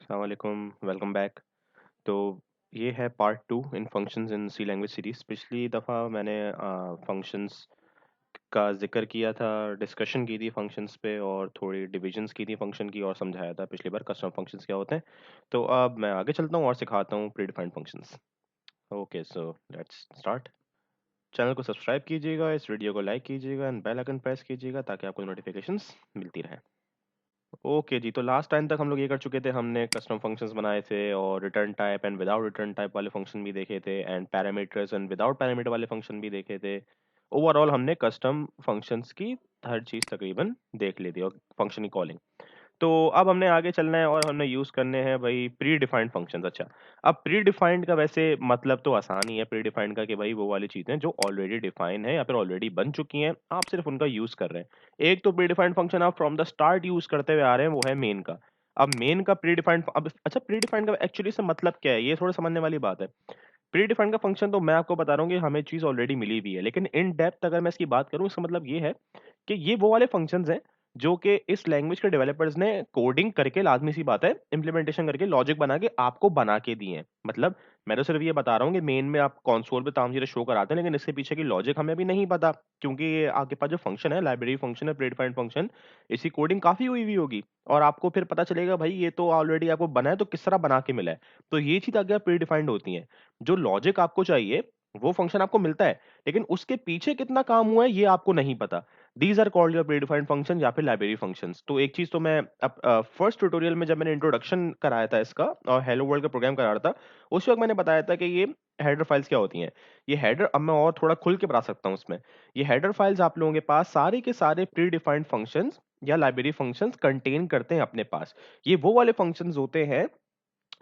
अस्सलाम वालेकुम, welcome back. तो ये है part 2 in functions in C language series. पिछली दफ़ा मैंने फंक्शंस का ज़िक्र किया था, डिस्कशन की थी फंक्शंस पे और थोड़ी डिविजन्स की थी फंक्शन की और समझाया था पिछली बार कस्टम फंक्शंस क्या होते हैं। तो अब मैं आगे चलता हूँ और सिखाता हूँ predefined functions. Okay, so let's start. Channel को सब्सक्राइब कीजिएगा, इस वीडियो को लाइक कीजिएगा एंड बेल आइकन प्रेस कीजिएगा ताकि आपको नोटिफिकेशंस मिलती रहें। ओके जी, तो लास्ट टाइम तक हम लोग ये कर चुके थे, हमने कस्टम फंक्शंस बनाए थे और return type and without return type वाले फंक्शन भी देखे थे and parameters and without parameter वाले फंक्शन भी देखे थे। ओवरऑल हमने कस्टम फंक्शंस की हर चीज़ तकरीबन देख ली थी और फंक्शन की कॉलिंग। तो अब हमने आगे चलना है और हमने यूज़ करने हैं भई प्री डिफाइंड फंक्शंस। अच्छा, अब प्री डिफाइंड का वैसे मतलब तो आसान ही है प्री डिफाइंड का कि भई वो वाली चीज़ें जो ऑलरेडी डिफाइन है या फिर ऑलरेडी बन चुकी हैं, आप सिर्फ़ उनका यूज़ कर रहे हैं। एक तो प्री डिफाइंड फंक्शन आप फ्रॉम द स्टार्ट यूज़ करते हुए आ रहे हैं, वो है मेन का। अब मेन का प्री डिफाइंड अब अच्छा, प्री डिफाइंड का एक्चुअली से मतलब क्या है? ये थोड़ा समझने वाली बात है। प्री डिफाइंड का फंक्शन तो मैं आपको बता रहा हूँ कि हमें चीज़ ऑलरेडी मिली भी है, लेकिन इन डेप्थ अगर मैं इसकी बात करूँ, इसका मतलब ये है कि ये वो वाले फंक्शंस हैं जो कि इस लैंग्वेज के डेवलपर्स ने कोडिंग करके, लाज़मी सी बात है, इम्प्लीमेंटेशन करके, लॉजिक बना के आपको बना के दिए हैं। मतलब मैं तो सिर्फ ये बता रहा हूँ कि मेन में आप कंसोल पे तमाम चीज़ें शो कराते हैं, लेकिन इसके पीछे की लॉजिक हमें अभी नहीं पता, क्योंकि ये आपके पास जो फंक्शन है, लाइब्रेरी फंक्शन है, प्रीडिफाइंड फंक्शन, इसकी कोडिंग काफ़ी हुई हुई होगी और आपको फिर पता चलेगा भाई ये तो ऑलरेडी आपको बना है, तो किस तरह बना के मिला है। तो ये चीज़ आगे प्रीडिफाइंड होती हैं। जो लॉजिक आपको चाहिए, वो फंक्शन आपको मिलता है, लेकिन उसके पीछे कितना काम हुआ है, ये आपको नहीं पता। These are called your predefined function या फिर लाइब्रेरी फंक्शंस। तो एक चीज़ तो मैं अब फर्स्ट ट्यूटोरियल में जब मैंने इंट्रोडक्शन कराया था इसका और हेलो वर्ल्ड का प्रोग्राम करा रहा था, उस वक़्त मैंने बताया था कि ये हेडर फाइल्स क्या होती हैं। ये हेडर अब मैं और थोड़ा खुल के बता सकता हूँ इसमें। ये हेडर फाइल्स आप लोगों के पास सारे के सारे प्रीडिफाइंड फंक्शंस या लाइब्रेरी फंक्शंस कंटेन करते हैं अपने पास। ये वो वाले फंक्शंस होते हैं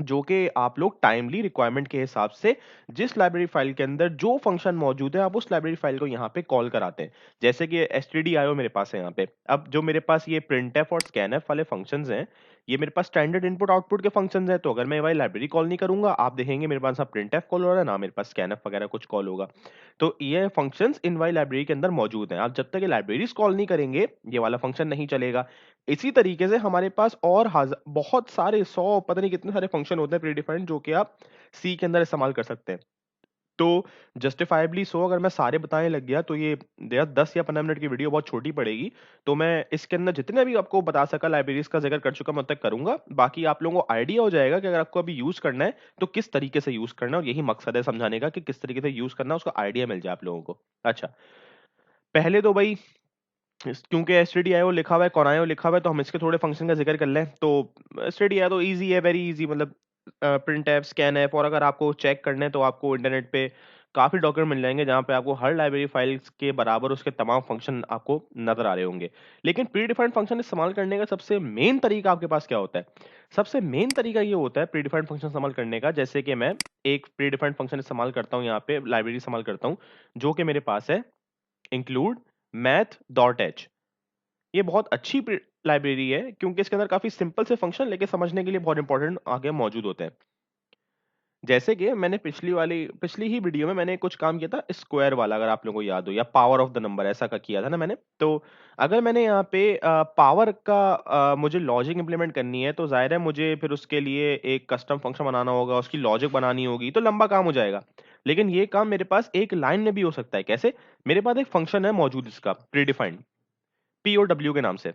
जो कि आप लोग टाइमली रिक्वायरमेंट के हिसाब से जिस लाइब्रेरी फाइल के अंदर जो फंक्शन मौजूद है, आप उस लाइब्रेरी फाइल को यहाँ पे कॉल कराते हैं। जैसे कि stdio मेरे पास है यहाँ पे। अब जो मेरे पास ये printf और scanf वाले फंक्शंस हैं, ये मेरे पास स्टैंडर्ड इनपुट आउटपुट के फंक्शंस हैं। तो अगर मैं ये वाली लाइब्रेरी कॉल नहीं करूंगा, आप देखेंगे मेरे पास ना printf कॉल हो रहा है, ना मेरे पास scanf वगैरह कुछ कॉल होगा। तो ये फंक्शंस इन वाली लाइब्रेरी के अंदर मौजूद हैं। आप जब तक ये लाइब्रेरीज कॉल नहीं करेंगे, ये वाला फंक्शन नहीं चलेगा। इसी तरीके से हमारे पास और बहुत सारे 100 पता नहीं कितने सारे फंक्शन होते हैं प्रीडिफाइंड, जो कि आप सी के अंदर इस्तेमाल कर सकते हैं। तो जस्टिफाइबली सो अगर मैं सारे बताने लग गया तो ये 10 या 15 मिनट की वीडियो बहुत छोटी पड़ेगी। तो मैं इसके अंदर जितने भी आपको बता सका लाइब्रेरीज का जिक्र कर चुका, मैं तक करूंगा। बाकी आप लोगों को आइडिया हो जाएगा कि अगर आपको अभी यूज करना है तो किस तरीके से यूज करना है, और यही मकसद है समझाने का कि किस तरीके से यूज करना है, उसका आइडिया मिल जाए आप लोगों को। अच्छा, पहले तो भाई क्योंकि एसटीडीआईओ लिखा हुआ है, कोनायो लिखा हुआ है, तो हम इसके थोड़े फंक्शन का जिक्र कर लें। तो एसटीडीआईओ तो इजी है, वेरी इजी। मतलब प्रिंटफ, स्कैनफ, और अगर आपको चेक करना है तो आपको इंटरनेट पे काफी डॉक्यूमेंट मिल जाएंगे जहां पे आपको हर लाइब्रेरी फाइल्स के बराबर उसके तमाम फंक्शन आपको नजर आ रहे होंगे। लेकिन प्री डिफाइंड फंक्शन इस्तेमाल करने का सबसे मेन तरीका आपके पास क्या होता है? सबसे मेन तरीका ये होता है प्री डिफाइंड फंक्शन इस्तेमाल करने का, जैसे कि मैं एक प्री डिफाइंड फंक्शन इस्तेमाल करता हूँ, यहाँ पे लाइब्रेरी इस्तेमाल करता हूँ, जो कि मेरे पास है इंक्लूड मैथ डॉट एच। ये बहुत अच्छी लाइब्रेरी है क्योंकि इसके अंदर काफी सिंपल से फंक्शन लेके समझने के लिए बहुत इंपॉर्टेंट आगे मौजूद होते हैं। जैसे कि मैंने पिछली ही वीडियो में मैंने कुछ काम किया था स्क्वायर वाला, अगर आप लोगों को याद हो, या पावर ऑफ द नंबर, ऐसा का किया था ना मैंने। तो अगर मैंने यहाँ पे पावर का मुझे लॉजिक इंप्लीमेंट करनी है, तो जाहिर है मुझे फिर उसके लिए एक कस्टम फंक्शन बनाना होगा, उसकी लॉजिक बनानी होगी, तो लंबा काम हो जाएगा। लेकिन ये काम मेरे पास एक लाइन में भी हो सकता है। कैसे? मेरे पास एक फंक्शन है मौजूद इसका प्रीडिफाइंड, पीओडब्ल्यू के नाम से।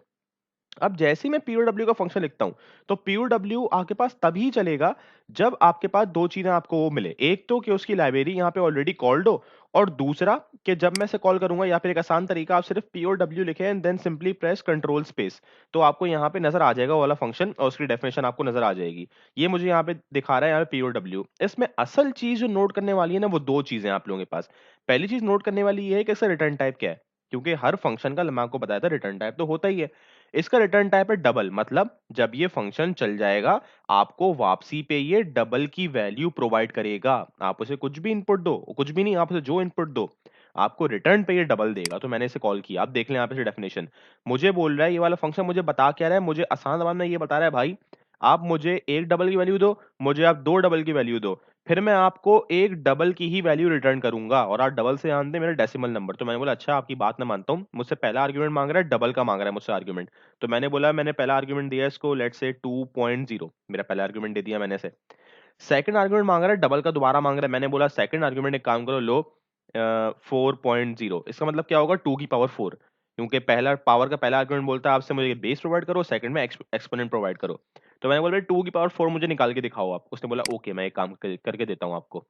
अब जैसे ही मैं पीओडब्ल्यू का फंक्शन लिखता हूं, तो पीओडब्ल्यू आपके पास तभी चलेगा जब आपके पास दो चीजें आपको वो मिले। एक तो कि उसकी लाइब्रेरी यहां पे ऑलरेडी कॉल्ड हो, और दूसरा कि जब मैं इसे कॉल करूंगा, या फिर एक आसान तरीका, आप सिर्फ पीओडब्ल्यू लिखें and then simply press control space, तो आपको यहाँ पे नजर आ जाएगा वो वाला फंक्शन और उसकी डेफिनेशन आपको नजर आ जाएगी। ये मुझे यहाँ पे दिखा रहा है यहाँ पे पीओडब्ल्यू। इसमें असल चीज जो नोट करने वाली है ना, वो दो चीजें आप लोगों के पास। पहली चीज नोट करने वाली ये है कि इसका रिटर्न टाइप क्या है, क्योंकि हर फंक्शन का मैं आपको बताया था रिटर्न टाइप तो होता ही है। इसका रिटर्न टाइप है डबल। मतलब जब ये फंक्शन चल जाएगा, आपको वापसी पे ये डबल की वैल्यू प्रोवाइड करेगा। आप उसे कुछ भी इनपुट दो, कुछ भी नहीं, आप उसे जो इनपुट दो, आपको रिटर्न पे ये डबल देगा। तो मैंने इसे कॉल किया, आप देख लें यहाँ पे से डेफिनेशन। मुझे बोल रहा है ये वाला फंक्शन, मुझे बता क्या रहा है, मुझे आसान जबान में ये बता रहा है, भाई आप मुझे एक डबल की वैल्यू दो, मुझे आप दो डबल की वैल्यू दो, फिर मैं आपको एक डबल की ही वैल्यू रिटर्न करूंगा, और आप डबल से जानते हैं मेरा डेसिमल नंबर। तो मैंने बोला अच्छा आपकी बात ना मानता हूँ, मुझसे पहला आर्ग्यूमेंट मांग रहा है, डबल का मांग रहा है मुझसे आर्ग्यूमेंट। तो मैंने बोला, मैंने पहला आर्ग्यूमेंट दिया इसको लेट से 2.0, मेरा पहला आर्ग्यूमेंट दे दिया मैंने से। सेकंड आर्गुमेंट मांग रहा है डबल का, दोबारा मांग रहा है। मैंने बोला सेकंड आर्गुमेंट एक काम करो, लो 4.0। इसका मतलब क्या होगा, 2 की पावर 4, क्योंकि पहला पावर का पहला आर्गुमेंट बोलता है आपसे मुझे बेस प्रोवाइड करो, सेकंड में एक्सपोनेंट प्रोवाइड करो। तो मैंने बोला 2 की पावर 4 मुझे निकाल के दिखाओ आप। उसने बोला ओके मैं एक काम करके देता हूँ आपको।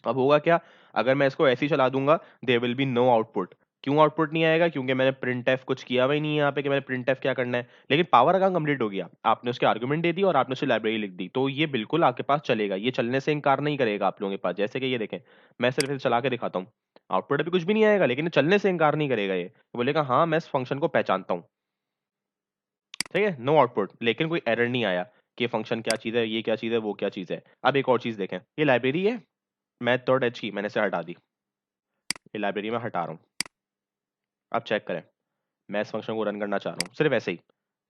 अब होगा क्या, अगर मैं इसको ऐसे ही चला दूंगा, there will be no output. क्यों आउटपुट नहीं आएगा, क्योंकि मैंने प्रिंट एफ कुछ किया हुआ ही नहीं है यहाँ पे कि मैंने प्रिंट एफ क्या करना है। लेकिन पावर का काम कंप्लीट हो गया, आपने उसके आर्गुमेंट दे दी और आपने उसकी लाइब्रेरी लिख दी, तो ये बिल्कुल आपके पास चलेगा, ये चलने से इनकार नहीं करेगा आप लोगों के पास। जैसे कि ये देखें, मैं सिर्फ इसे चला के दिखाता हूँ, आउटपुट अभी कुछ भी नहीं आएगा, लेकिन चलने से इनकार नहीं करेगा। ये बोलेगा हाँ मैं इस फंक्शन को पहचानता हूँ, ठीक है, नो आउटपुट, लेकिन कोई एरर नहीं आया कि फंक्शन क्या चीज है, ये क्या चीज है, वो क्या चीज है। अब एक और चीज देखें, ये लाइब्रेरी है मैथ डॉट एच की, मैंने इसे हटा दी, ये लाइब्रेरी में हटा रहा हूँ। अब चेक करें, मैं इस फंक्शन को रन करना चाह रहा हूँ, सिर्फ ऐसे ही,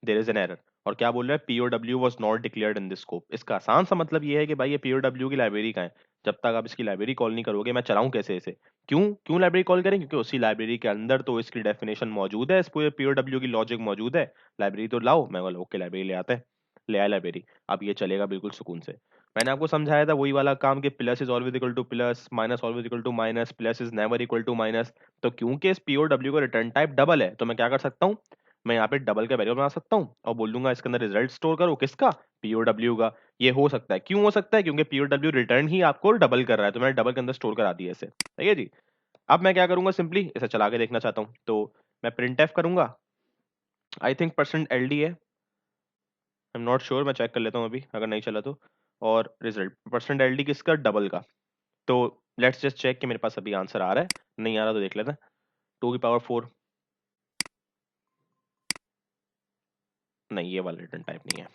देयर इज एन एरर। और क्या बोल रहा है, POW was not declared in this scope. इसका आसान सा मतलब ये है कि भाई ये POW की लाइब्रेरी का है, जब तक आप इसकी लाइब्रेरी कॉल नहीं करोगे मैं चलाऊं कैसे इसे। क्यों क्यों लाइब्रेरी कॉल करें, क्योंकि उसी लाइब्रेरी के अंदर तो इसकी डेफिनेशन मौजूद है, इस पूरे POW की लॉजिक मौजूद है। लाइब्रेरी तो लाओ, मैं बोला ओके लाइब्रेरी ले आते हैं, ले आया लाइब्रेरी। अब ये चलेगा बिल्कुल सुकून से। मैंने आपको समझाया था वही वाला काम कि plus is always equal to plus, minus always equal to minus, plus is never equal to minus. तो क्योंकि इस POW का रिटर्न टाइप डबल है, तो मैं क्या कर सकता हूँ, मैं यहाँ पे डबल का वेरिएबल बना सकता हूँ और बोल दूंगा इसके अंदर रिजल्ट स्टोर करो, किसका, POW का। ये हो सकता है, क्यों हो सकता है, क्योंकि POW रिटर्न ही आपको डबल कर रहा है, तो मैंने डबल के अंदर स्टोर करा दिया इसे, ठीक है जी। अब मैं क्या करूंगा, सिंपली इसे चला के देखना चाहता हूँ, तो मैं प्रिंट एफ करूंगा। आई थिंक %LD है, आई एम नॉट श्योर, मैं चेक कर लेता हूँ अभी अगर नहीं चला तो। और रिजल्ट %LD किसका, डबल का। तो लेट्स जस्ट चेक कि मेरे पास अभी आंसर आ रहा है, नहीं आ रहा तो देख लेते हैं। 2 की पावर 4, नहीं ये वाला रिटर्न टाइप नहीं है।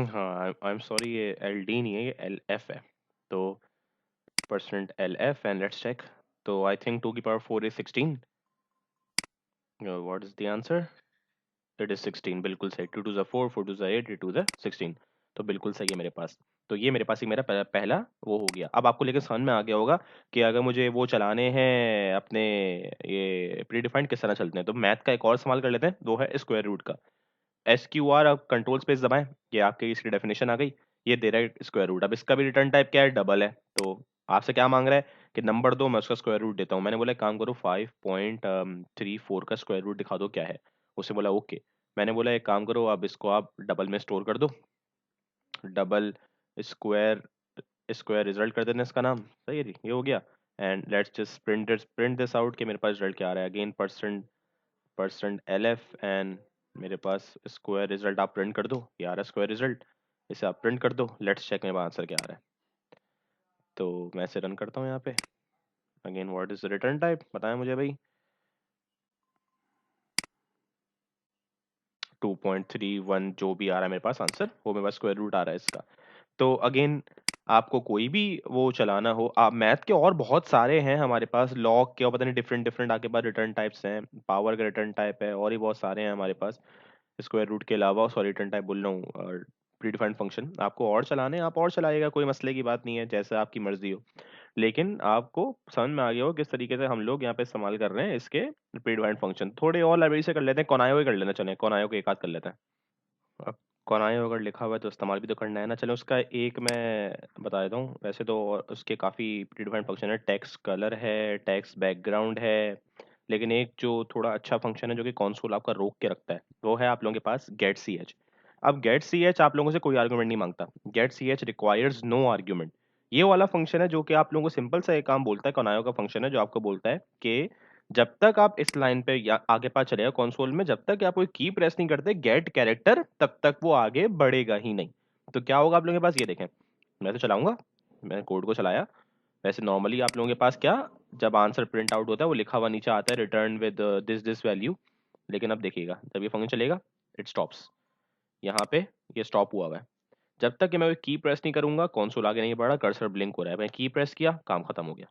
हाँ आई एम सॉरी, ये LD नहीं है, ये LF है। तो %LF एंड लेट्स चेक। तो आई थिंक 2 की power 4 is 16। What is the answer, it is 16, बिल्कुल सही। 2 2 4, 4 2 8, 8 2 16। तो बिल्कुल सही है मेरे पास। तो ये मेरे पास ही मेरा पहला वो हो गया। अब आपको लेकिन समझ में आ गया होगा कि अगर मुझे वो चलाने हैं अपने ये प्री डिफाइंड किस तरह चलते हैं। तो मैथ का एक और इस्तेमाल कर लेते हैं, वो है स्क्वायर रूट का। SQR, अब कंट्रोल स्पेस दबाएं, ये आपके इसकी डेफिनेशन आ गई। ये दे रहा है स्क्वायर रूट। अब इसका भी रिटर्न टाइप क्या है, डबल है। तो आपसे क्या मांग रहा है कि नंबर दो, मैं उसका स्क्वायर रूट देता हूँ। मैंने बोला एक काम करो, 5.34 का स्क्वायर रूट दिखा दो क्या है। उसने बोला ओके। मैंने बोला एक काम करो, अब इसको आप डबल में स्टोर कर दो, डबल स्क्वायर, स्क्वायर रिजल्ट कर देना इसका नाम, सही है जी, ये हो गया। And let's just print this out कि मेरे पास रिजल्ट क्या आ रहा है। अगेन %LF एंड मेरे पास स्क्वायर रिजल्ट आप प्रिंट कर दो, ये आ रहा है स्क्वायर रिजल्ट, इसे आप प्रिंट कर दो। लेट्स चेक मेरे पास आंसर क्या आ रहा है। तो मैं इसे रन करता हूँ यहाँ पे। Again what is return type, बताएं मुझे भाई। 2.31 जो भी आ रहा है मेरे पास आंसर, वो मेरे पास स्क्वायर रूट आ रहा है इसका। तो अगेन आपको कोई भी वो चलाना हो, आप मैथ के और बहुत सारे हैं हमारे पास, लॉग के और पता नहीं डिफरेंट डिफरेंट आपके पास रिटर्न टाइप्स हैं, पावर का रिटर्न टाइप है, और ही बहुत सारे हैं हमारे पास स्क्वायर रूट के अलावा। सॉरी रिटर्न टाइप बोल रहा हूँ, और प्रीडिफाइंड फंक्शन आपको और चलाने हैं आप और चलाइएगा, कोई मसले की बात नहीं है, जैसे आपकी मर्जी हो। लेकिन आपको समझ में आ गया हो किस तरीके से हम लोग यहाँ पे इस्तेमाल कर रहे हैं इसके प्रीडिफाइंड फंक्शन। थोड़े और लाइब्रेरी से कर लेते हैं, कोनायो ही कर लेना, चले कोनायो को एक आध कर लेते हैं। अब कोनायो अगर लिखा हुआ है तो इस्तेमाल भी तो करना है ना। चलो उसका एक मैं बता देता हूँ, वैसे तो उसके काफ़ी प्रीडिफाइंड फंक्शन है, टेक्स्ट कलर है, टेक्स्ट बैकग्राउंड है। लेकिन एक जो थोड़ा अच्छा फंक्शन है जो कि कंसोल आपका रोक के रखता है, वो है आप लोगों के पास गेट सी एच। अब गेट सी एच आप लोगों से कोई आर्गुमेंट नहीं मांगता, get C H requires no argument. ये वाला फंक्शन है जो कि आप लोगों को सिंपल सा एक काम बोलता है, कोनायो का फंक्शन है जो आपको बोलता है कि जब तक आप इस लाइन पे या आगे पास चलेगा कंसोल में, जब तक आप कोई की प्रेस नहीं करते गेट कैरेक्टर, तब तक वो आगे बढ़ेगा ही नहीं। तो क्या होगा आप लोगों के पास, ये देखें, मैं तो चलाऊंगा, मैंने कोड को चलाया। वैसे नॉर्मली आप लोगों के पास क्या, जब आंसर प्रिंट आउट होता है वो लिखा हुआ नीचे आता है return with this this value. लेकिन अब देखिएगा जब ये फंक्शन चलेगा, इट स्टॉप्स, यहाँ पे ये स्टॉप हुआ हुआ है। जब तक कि मैं की प्रेस नहीं करूंगा कंसोल आगे नहीं बढ़ा, कर्सर ब्लिंक हो रहा है, मैं की प्रेस किया, काम खत्म हो गया।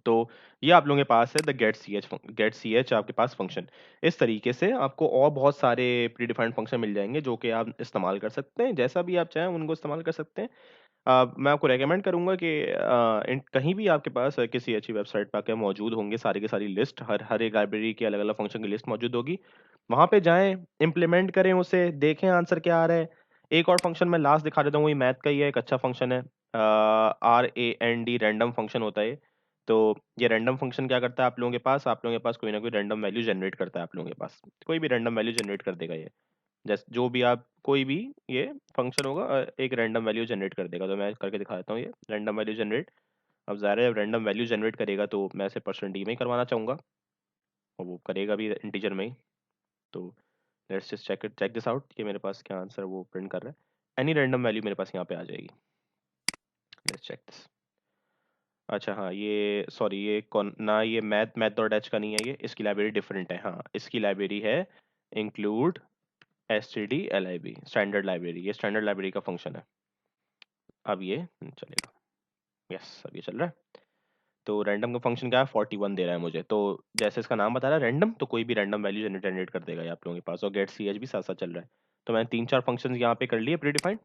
तो ये आप लोगों के पास है द गेट सी एच आपके पास फंक्शन। इस तरीके से आपको और बहुत सारे प्री डिफाइंड फंक्शन मिल जाएंगे जो कि आप इस्तेमाल कर सकते हैं, जैसा भी आप चाहें उनको इस्तेमाल कर सकते हैं। मैं आपको रेकमेंड करूंगा कि कहीं भी आपके पास किसी अच्छी वेबसाइट पे आके मौजूद होंगे सारी की सारी लिस्ट, हर हर एक लाइब्रेरी की अलग अलग फंक्शन की लिस्ट मौजूद होगी। वहां पे जाएं, इम्प्लीमेंट करें उसे, देखें आंसर क्या आ रहा है। एक और फंक्शन मैं लास्ट दिखा देता हूँ, वही मैथ का ही है, एक अच्छा फंक्शन है। RAND, रैंडम फंक्शन होता है। तो ये रैंडम फंक्शन क्या करता है, आप लोगों के पास कोई ना कोई रैंडम वैल्यू जनरेट करता है। आप लोगों के पास कोई भी रैंडम वैल्यू जनरेट कर देगा ये। जैसे जो भी आप कोई भी ये फंक्शन होगा एक रैंडम वैल्यू जनरेट कर देगा। तो मैं करके दिखा देता हूँ, ये रैंडम वैल्यू जनरेट। अब ज़ाहिर है रैंडम वैल्यू जनरेट करेगा तो मैं इसे %d में ही करवाना चाहूँगा, और वो करेगा भी इंटीजर में ही। तो let's just check this out कि मेरे पास क्या आंसर वो प्रिंट कर रहा है। एनी रैंडम वैल्यू मेरे पास यहाँ पे आ जाएगी। Let's check this. अच्छा हाँ, ये सॉरी, ये कौन ना, ये मैथ मैथ डॉट एच का नहीं है, ये इसकी लाइब्रेरी डिफरेंट है। हाँ, इसकी लाइब्रेरी है इंक्लूड stdlib, स्टैंडर्ड लाइब्रेरी। ये स्टैंडर्ड लाइब्रेरी का फंक्शन है। अब ये चलेगा। यस, अब ये चल रहा है। तो रैंडम का फंक्शन क्या है, 41 दे रहा है मुझे। तो जैसे इसका नाम बता रहा है रैंडम, तो कोई भी रैंडम वैल्यू जनरेट कर देगा ये आप लोगों के पास। और गेट सी एच भी साथ साथ चल रहा है। तो मैंने 3-4 फंक्शंस यहाँ पे कर लिए प्री डिफाइंड,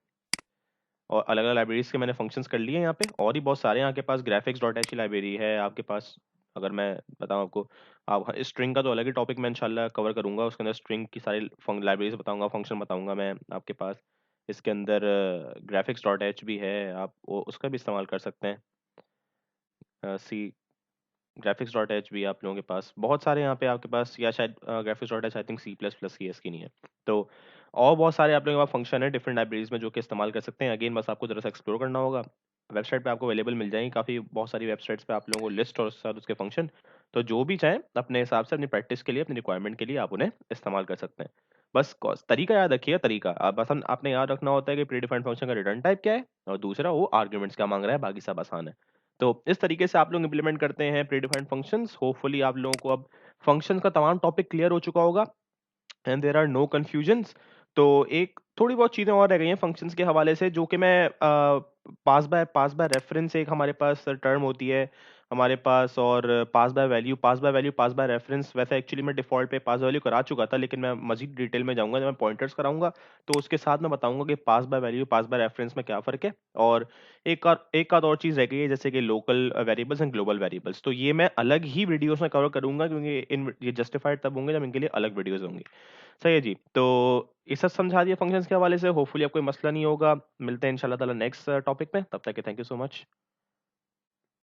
और अलग अलग लाइब्रेरीज के मैंने फंक्शंस कर लिए यहाँ पे। और ही बहुत सारे यहाँ के पास ग्राफिक्स डॉट एच की लाइब्रेरी है आपके पास। अगर मैं बताऊँ आपको, आप स्ट्रिंग का तो अलग ही टॉपिक मैं इंशाल्लाह कवर करूंगा, उसके अंदर स्ट्रिंग की सारी लाइब्रेरीज बताऊंगा, फंक्शन बताऊंगा मैं आपके पास। इसके अंदर ग्राफिक्स डॉट एच भी है, आप उसका भी इस्तेमाल कर सकते हैं। सी ग्राफिक्स डॉट एच भी आप लोगों के पास बहुत सारे यहाँ पे आपके पास, या शायद graphics dot H I think C plus plus की है, इसकी नहीं है। तो और बहुत सारे आप लोगों के पास फंक्शन है डिफरेंट लाइब्रेरीज में जो कि इस्तेमाल कर सकते हैं। अगेन बस आपको जरा सा एक्सप्लोर करना होगा। वेबसाइट पे आपको अवेलेबल मिल जाएंगी काफ़ी बहुत सारी वेबसाइट्स पे आप लोगों को लिस्ट और साथ उसके फंक्शन। तो जो भी चाहें अपने हिसाब से अपनी प्रैक्टिस के लिए, अपनी रिक्वायरमेंट के लिए आप उन्हें इस्तेमाल कर सकते हैं। बस तरीका याद रखिएगा, तरीका आप बस आपने याद रखना होता है कि प्री डिफाइंड फंक्शन का रिटर्न टाइप क्या है, और दूसरा वो आर्ग्यूमेंट्स क्या मांग रहा है, बाकी सब आसान है। तो इस तरीके से आप लोग इंप्लीमेंट करते हैं प्रीडिफाइंड फंक्शंस। होपफुली आप लोगों को अब फंक्शन का तमाम टॉपिक क्लियर हो चुका होगा and there are no confusions. तो एक थोड़ी बहुत चीजें और रह गई हैं फंक्शंस के हवाले से, जो कि मैं पास बाय रेफरेंस एक हमारे पास टर्म होती है हमारे पास, और पास बाय रेफरेंस। वैसे एक्चुअली मैं डिफॉल्ट पे पास बाय वैल्यू करा चुका था, लेकिन मैं मजीद डिटेल में जाऊंगा जब मैं पॉइंटर्स कराऊंगा। तो उसके साथ मैं बताऊंगा कि पास बाय रेफरेंस में क्या फ़र्क है। और एक आध और चीज़ रह गई है, जैसे कि local variables and global variables. तो ये मैं अलग ही वीडियोस में कवर करूंगा, क्योंकि इन ये जस्टिफाइड तब होंगे जब इनके लिए अलग वीडियोस होंगे। सही है जी। तो ये सब समझा दिया फंक्शंस के हवाले से। होपफुली आपको कोई मसला नहीं होगा। मिलते हैं इंशाल्लाह ताला नेक्स्ट टॉपिक में। तब तक के थैंक यू सो मच।